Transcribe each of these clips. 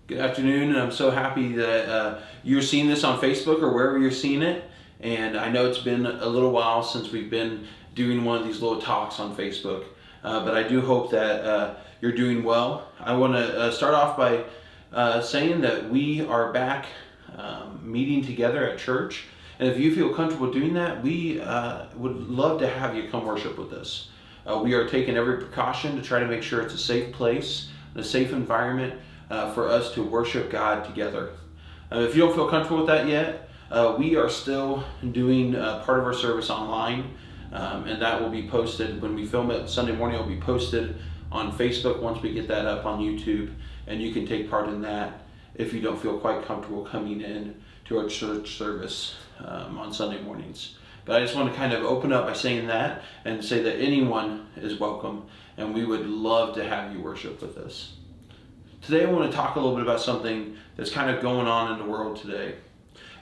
Good afternoon, and I'm so happy that you're seeing this on Facebook or wherever you're seeing it. And I know it's been a little while since we've been doing one of these little talks on Facebook, but I do hope that you're doing well. I want to start off by saying that we are back meeting together at church. And if you feel comfortable doing that, we would love to have you come worship with us. We are taking every precaution to try to make sure it's a safe place, a safe environment for us to worship God together. If you don't feel comfortable with that yet, we are still doing part of our service online, and that will be posted when we film it Sunday morning. It will be posted on Facebook once we get that up on YouTube, and you can take part in that if you don't feel quite comfortable coming in to our church service on Sunday mornings. But I just want to kind of open up by saying that and say that anyone is welcome, and we would love to have you worship with us. Today I want to talk a little bit about something that's kind of going on in the world today.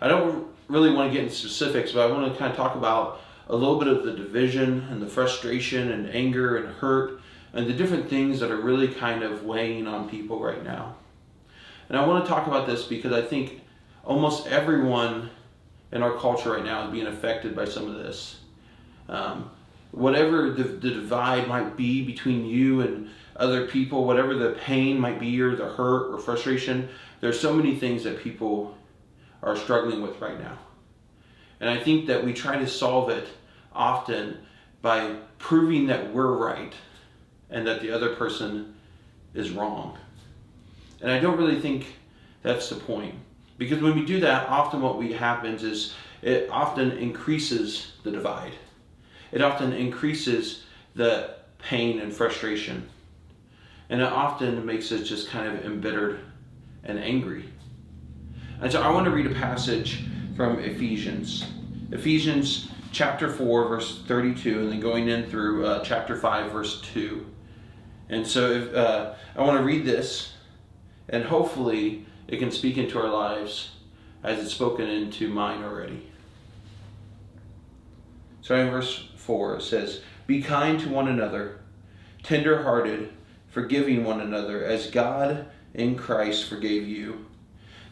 I don't really want to get into specifics, but I want to kind of talk about a little bit of the division and the frustration and anger and hurt and the different things that are really kind of weighing on people right now. And I want to talk about this because I think almost everyone in our culture right now is being affected by some of this. Whatever the divide might be between you and other people, whatever the pain might be or the hurt or frustration, there's so many things that people are struggling with right now. And I think that we try to solve it often by proving that we're right and that the other person is wrong. And I don't really think that's the point. Because when we do that, often what happens is it often increases the divide. It often increases the pain and frustration. And it often makes us just kind of embittered and angry. And so I want to read a passage from Ephesians. Ephesians chapter 4, verse 32, and then going in through chapter 5, verse 2. And so I want to read this, and hopefully it can speak into our lives as it's spoken into mine already. Starting in verse 4, it says, "Be kind to one another, tender-hearted, forgiving one another, as God in Christ forgave you.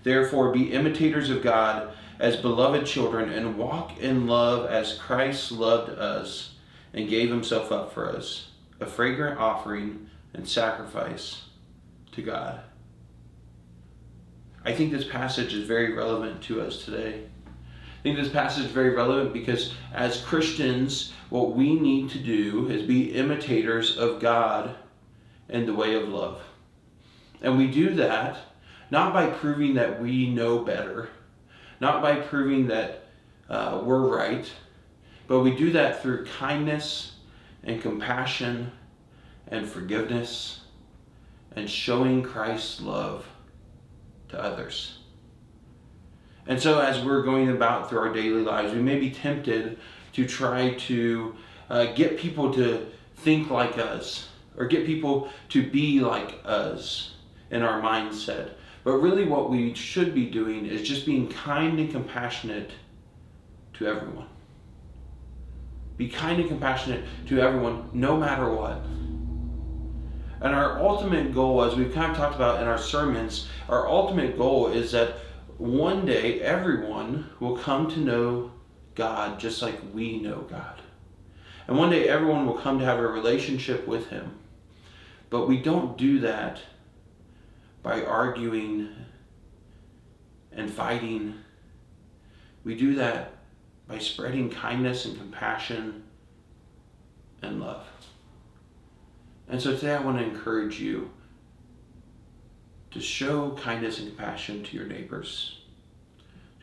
Therefore be imitators of God as beloved children, and walk in love as Christ loved us and gave himself up for us, a fragrant offering and sacrifice to God." I think this passage is very relevant to us today. I think this passage is very relevant because as Christians, what we need to do is be imitators of God in the way of love. And we do that not by proving that we know better, not by proving that we're right, but we do that through kindness and compassion and forgiveness and showing Christ's love to others. And so as we're going about through our daily lives, we may be tempted to try to get people to think like us or get people to be like us in our mindset. But really what we should be doing is just being kind and compassionate to everyone. Be kind and compassionate to everyone no matter what. And our ultimate goal, as we've kind of talked about in our sermons, our ultimate goal is that one day everyone will come to know God just like we know God. And one day everyone will come to have a relationship with him. But we don't do that by arguing and fighting. We do that by spreading kindness and compassion and love. And so today I want to encourage you to show kindness and compassion to your neighbors,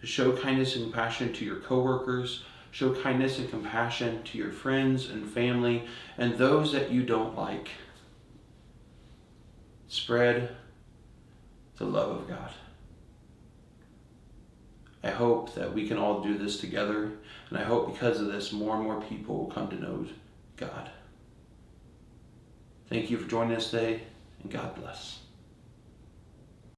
to show kindness and compassion to your coworkers, show kindness and compassion to your friends and family and those that you don't like. Spread the love of God. I hope that we can all do this together, and I hope because of this more and more people will come to know God. Thank you for joining us today, and God bless.